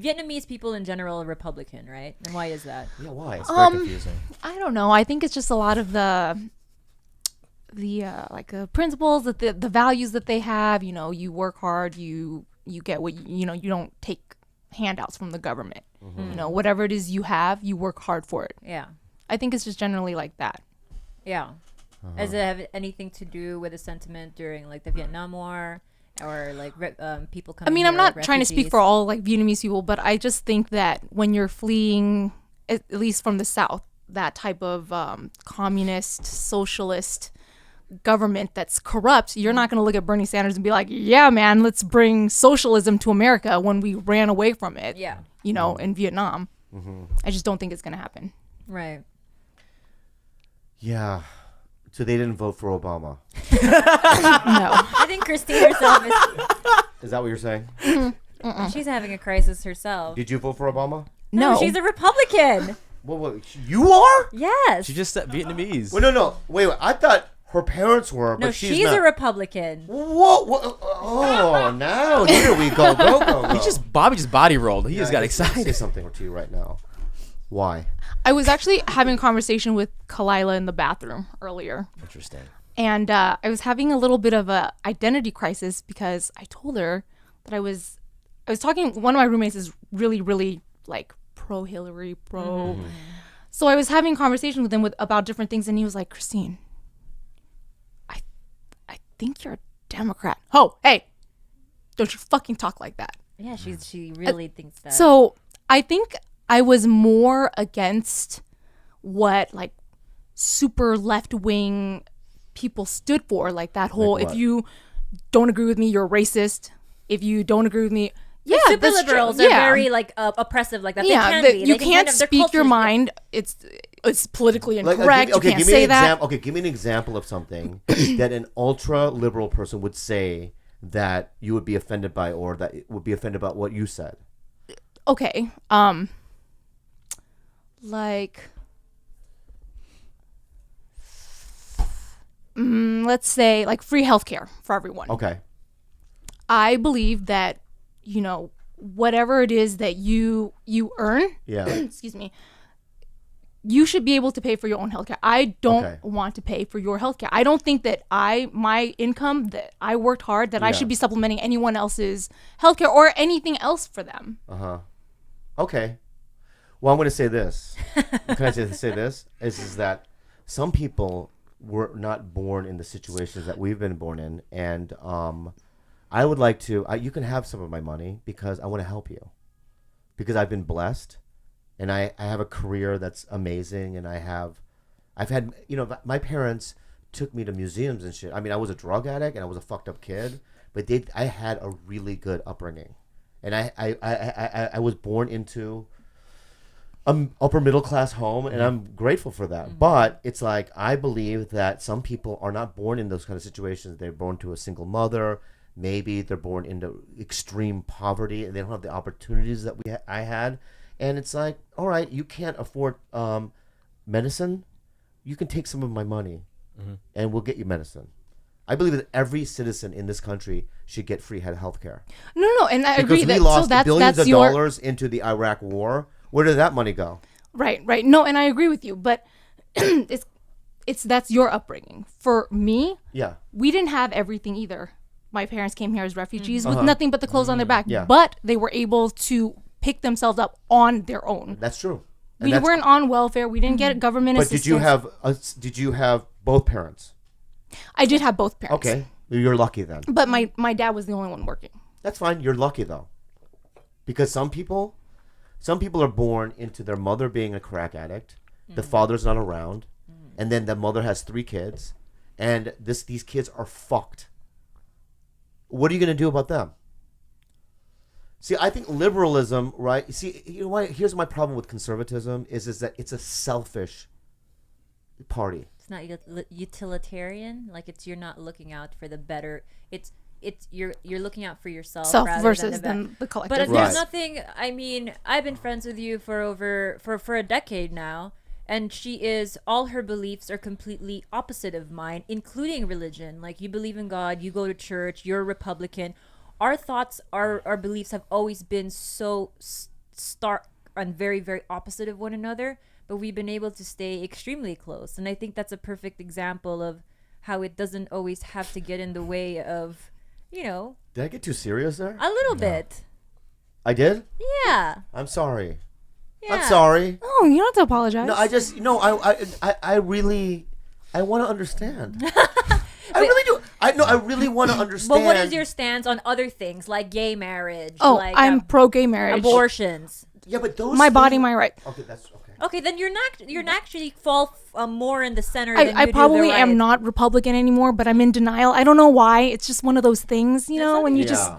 Vietnamese people in general are Republican, right? And why is that? Yeah, why? It's very confusing. I don't know. I think it's just a lot of the principles that the values that they have. You know, you work hard, you get what you know. You don't take handouts from the government. You know, whatever it is you have, you work hard for it. Yeah. I think it's just generally like that. Yeah. Does it have anything to do with the sentiment during like the Vietnam War or like people coming? I mean, I'm here, not trying to speak for all like Vietnamese people, but I just think that when you're fleeing, at least from the South, that type of communist, socialist government that's corrupt, you're not going to look at Bernie Sanders and be like, yeah, man, let's bring socialism to America when we ran away from it. Yeah. You know, in Vietnam. I just don't think it's going to happen. Right. Yeah. So they didn't vote for Obama. No. I think Christine herself Is that what you're saying? she's having a crisis herself. Did you vote for Obama? No. She's a Republican. Well, you are? Yes. She just said Vietnamese. Well, no. Wait. I thought her parents were, but No, she's she's not. a Republican. Whoa. Oh, now here we go. Go. Bobby just body rolled. He just got Say excited. something to you right now. Why? I was actually having a conversation with Kalila in the bathroom earlier. Interesting. And I was having a little bit of a identity crisis because I told her that I was talking, one of my roommates is really, really like pro Hillary, pro. So I was having a conversation with him about different things, and he was like, Christine, I think you're a Democrat. Oh, hey, don't you fucking talk like that. Yeah, she really thinks that. So I think I was more against what like super left wing people stood for, like that whole Like if what? you don't agree with me, you're racist. If you don't agree with me, yeah, super that's true. liberals are very like oppressive like that. Yeah, They can be. you They can can't kind of- their speak your cultures- mind. It's politically Like, incorrect. You can't give me say an that. example. Okay, give me an example of something that an ultra liberal person would say that you would be offended by, or that would be offended about what you said. Okay, like, let's say like free healthcare for everyone. Okay. I believe that, you know, whatever it is that you earn, Yeah. excuse me, you should be able to pay for your own healthcare. I don't Okay. want to pay for your healthcare. I don't think that my income that I worked hard, that I Yeah. should be supplementing anyone else's healthcare or anything else for them. Okay. Well, I'm going to say this. Can I say this? Is that some people were not born in the situations that we've been born in, and I would like to. You can have some of my money because I want to help you, because I've been blessed, and I have a career that's amazing, and I've had, you know, my parents took me to museums and shit. I mean, I was a drug addict and I was a fucked up kid, but I had a really good upbringing, and I was born into an upper middle class home, and I'm grateful for that. But it's like, I believe that some people are not born in those kind of situations. They're born to a single mother. Maybe they're born into extreme poverty and they don't have the opportunities that I had. And it's like, all right, you can't afford medicine. You can take some of my money and we'll get you medicine. I believe that every citizen in this country should get free health care. No, and I Because agree we that lost so billions that's of your dollars into the Iraq war. Where did that money go? right. No, and I agree with you, but it's that's your upbringing. For me, Yeah. we didn't have everything either. My parents came here as refugees with nothing but the clothes on their back, Yeah. but they were able to pick themselves up on their own. That's true. And We that's- weren't on welfare. We didn't get government But assistance. did you have both parents? I did have both parents. Okay. You're lucky then. But my dad was the only one working. That's fine. You're lucky though. Because some people are born into their mother being a crack addict. The father's not around. And then the mother has 3 kids. And these kids are fucked. What are you going to do about them? See, I think liberalism, right? See, you know what? Here's my problem with conservatism is that it's a selfish party. It's not utilitarian. Like you're not looking out for the better. It's you're looking out for yourself Self rather versus than the collective. But if Right. there's nothing, I mean, I've been friends with you for a decade now, and all her beliefs are completely opposite of mine, including religion. Like you believe in God, you go to church, you're a Republican. our thoughts, our beliefs have always been so stark and very, very opposite of one another, but we've been able to stay extremely close. And I think that's a perfect example of how it doesn't always have to get in the way of, you know, Did I get too serious there? a little bit. I did? Yeah. I'm sorry. Yeah. I'm sorry. Oh, you don't have to apologize. No, I really want to understand. I really do. I really want to understand. But what is your stance on other things like gay marriage? Oh, like, I'm pro-gay marriage. abortions. Yeah, but those My body, things- my right. Okay, that's okay. Okay, then you're not actually fall more in the center. Than I you do probably the am right. not Republican anymore, but I'm in denial. I don't know why. It's just one of those things, you know, when you just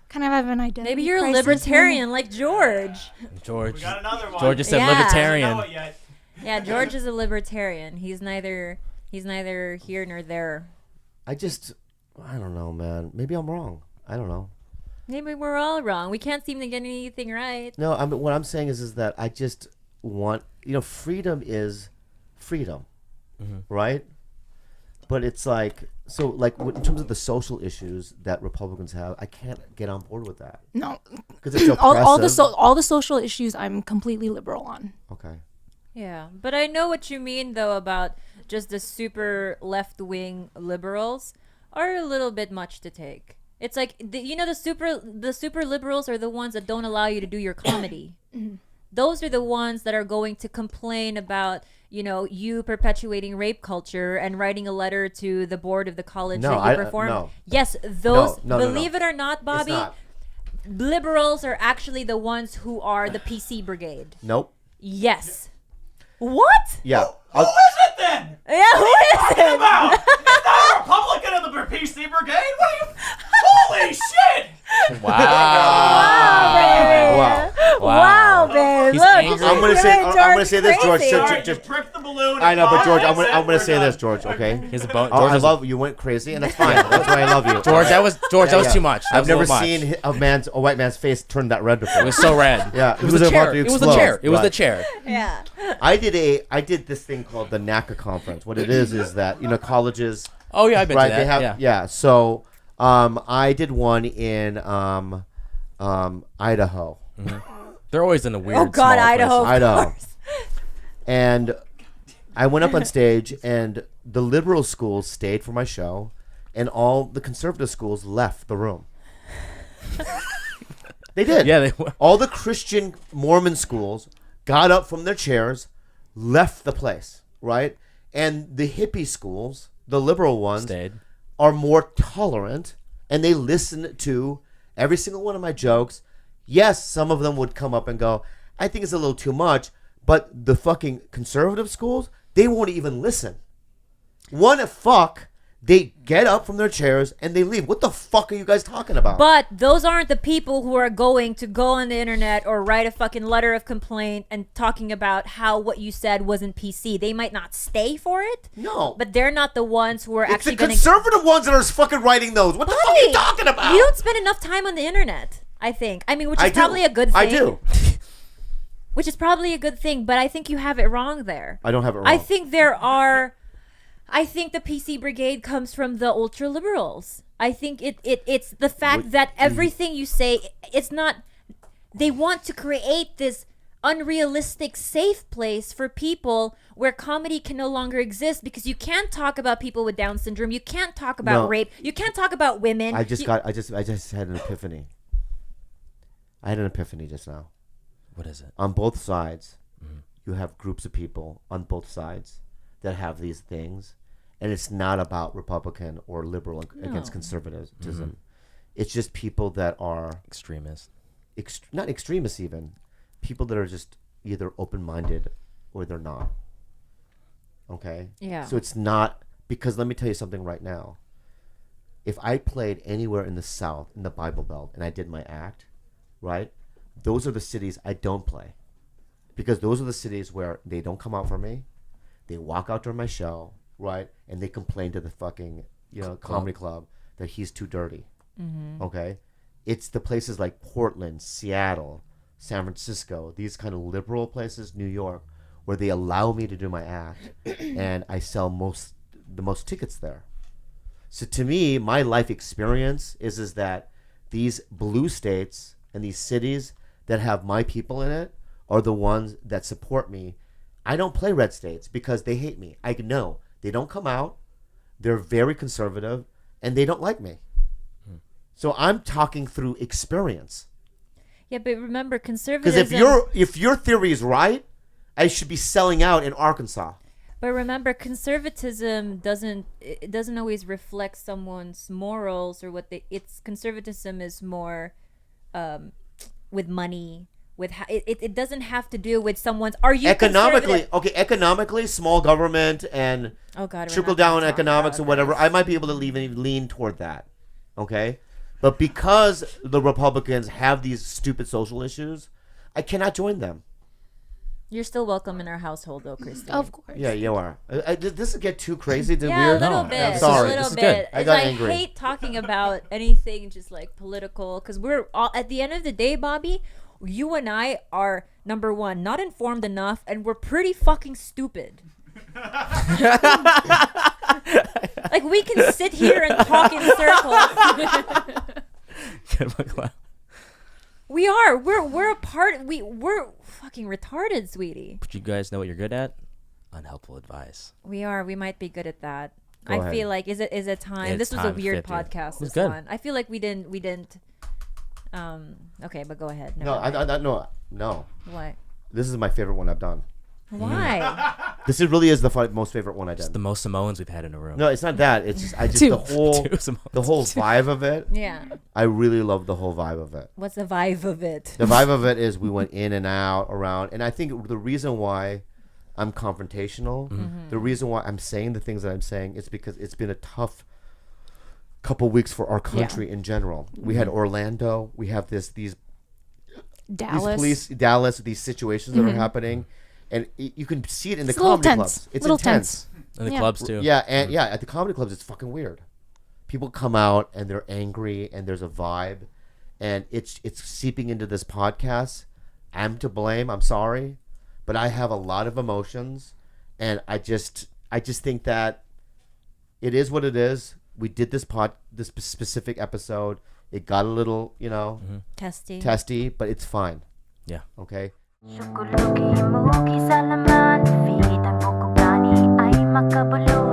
kind of have an identity. Maybe you're a crisis. libertarian like George. George. We got another one. George just said Yeah. libertarian. Know it yet. Yeah, George is a libertarian. He's neither here nor there. I don't know, man. Maybe I'm wrong. I don't know. Maybe we're all wrong. We can't seem to get anything right. No, what I'm saying is that I just want, freedom is freedom, right? But it's like, so like in terms of the social issues that Republicans have, I can't get on board with that. No, Because it's all oppressive. all the social issues I'm completely liberal on. Okay. Yeah, but I know what you mean though about just the super left-wing liberals are a little bit much to take. It's like the super liberals are the ones that don't allow you to do your comedy. Those are the ones that are going to complain about you perpetuating rape culture and writing a letter to the board of the college No, that you perform. no. Yes, those No. believe it or not, It's Bobby, not. liberals are actually the ones who are the PC brigade. Nope. Yes. What? Yeah. Who is it then? Yeah, who is it? About? Is that a Republican of the PC Brigade? What are you? Holy shit! Wow. Wow, babe. He's Look, angry. I'm gonna say this, George. crazy. Sorry, you pricked the balloon. I know, but George, I'm That's gonna it, say we're this, done. George. Okay. Here's a bone. Oh, George, I was- love you. Went crazy, and that's fine. That's why I love you. George, that was Yeah. too much. That I've was never a little much. seen a white man's face turn that red before. It was so red. Yeah, It was the about chair. to It was the explode. chair. It was the Right. chair. Yeah. I did this thing called the NACA conference. What it is that colleges, Oh yeah, I've been right? to that. They have yeah. So I did one in Idaho. They're always in a weird. Oh God, small Idaho. places. Of Idaho. course. And I went up on stage, and the liberal schools stayed for my show, and all the conservative schools left the room. They did. Yeah, they. All the Christian Mormon schools got up from their chairs, left the place, right? And the hippie schools, the liberal ones, Stayed. are more tolerant, and they listen to every single one of my jokes. Yes, some of them would come up and go, I think it's a little too much, but the fucking conservative schools, they won't even listen. They get up from their chairs and they leave. What the fuck are you guys talking about? But those aren't the people who are going to go on the internet or write a fucking letter of complaint and talking about how what you said wasn't PC. They might not stay for it. No. But they're not the ones who are It's actually the going to. conservative ones that are fucking writing those. What the fuck are you talking about? You don't spend enough time on the internet, I think. I mean, which is I do. probably a good thing. I do. Which is probably a good thing, but I think you have it wrong there. I don't have it wrong. I think the PC brigade comes from the ultra liberals. I think it's the fact that everything you say, it's not. They want to create this unrealistic safe place for people where comedy can no longer exist because you can't talk about people with Down syndrome. You can't talk about No. rape. You can't talk about women. I just had an epiphany. I had an epiphany just now. What is it? On both sides, you have groups of people on both sides that have these things, and it's not about Republican or liberal against conservatism. It's just people that are Extremist. not extremists, even people that are just either open-minded or they're not. Okay. Yeah. So it's not, because let me tell you something right now. If I played anywhere in the South, in the Bible Belt, and I did my act, right? Those are the cities I don't play, because those are the cities where they don't come out for me. They walk out during my show, right? And they complain to the fucking comedy club that he's too dirty. Okay, it's the places like Portland, Seattle, San Francisco, these kind of liberal places, New York, where they allow me to do my act, and I sell the most tickets there. So to me, my life experience is that these blue states and these cities that have my people in it are the ones that support me. I don't play red states because they hate me. I know they don't come out. They're very conservative and they don't like me. So I'm talking through experience. Yeah, but remember, Because conservatism. if your theory is right, I should be selling out in Arkansas. But remember, conservatism doesn't always reflect someone's morals or what they. It's conservatism is more, with money. It doesn't have to do with someone's. Are you Economically, conservative? okay, economically, small government and Oh God, we're trickle not gonna down talk economics about or whatever, this. I might be able to lean toward that. Okay? But because the Republicans have these stupid social issues, I cannot join them. You're still welcome in our household, though, Christy. Of course. Yeah, you are. Did this get too crazy? Too Yeah, weird? a little No, bit. I'm sorry. A little This is bit. good. I got I angry. hate talking about anything just like political because we're all, at the end of the day, Bobby, you and I are number one, not informed enough, and we're pretty fucking stupid. Like we can sit here and talk in circles. We are. We're a part. We're fucking retarded, sweetie. But you guys know what you're good at? Unhelpful advice. We are. We might be good at that. Go I ahead. feel like is it time? It's This was a time, weird 50. podcast. It was This good. one. I feel like we didn't. Okay, but go ahead. No, Never mind. no. What? This is my favorite one I've done. Why? This really is the most favorite one I It's did. the most Samoans we've had in a room. No, it's not that. It's just Two. the whole Two Samoans. the whole vibe of it. Yeah. I really love the whole vibe of it. What's the vibe of it? The vibe of it is we went in and out around, and I think the reason why I'm confrontational, the reason why I'm saying the things that I'm saying, is because it's been a tough couple weeks for our country in general. We had Orlando. We have these Dallas. these situations that are happening, and you can see it in the It's a little comedy tense. clubs. It's Little intense. In the Yeah. clubs too. Yeah, and at the comedy clubs, it's fucking weird. People come out and they're angry, and there's a vibe, and it's seeping into this podcast. I'm to blame. I'm sorry, but I have a lot of emotions, and I just think that it is what it is. We did this specific episode. It got a little, Testy. but it's fine. Yeah. Okay. Syukulugi mo kisalaman, Fit ang buko gani ay makabulol.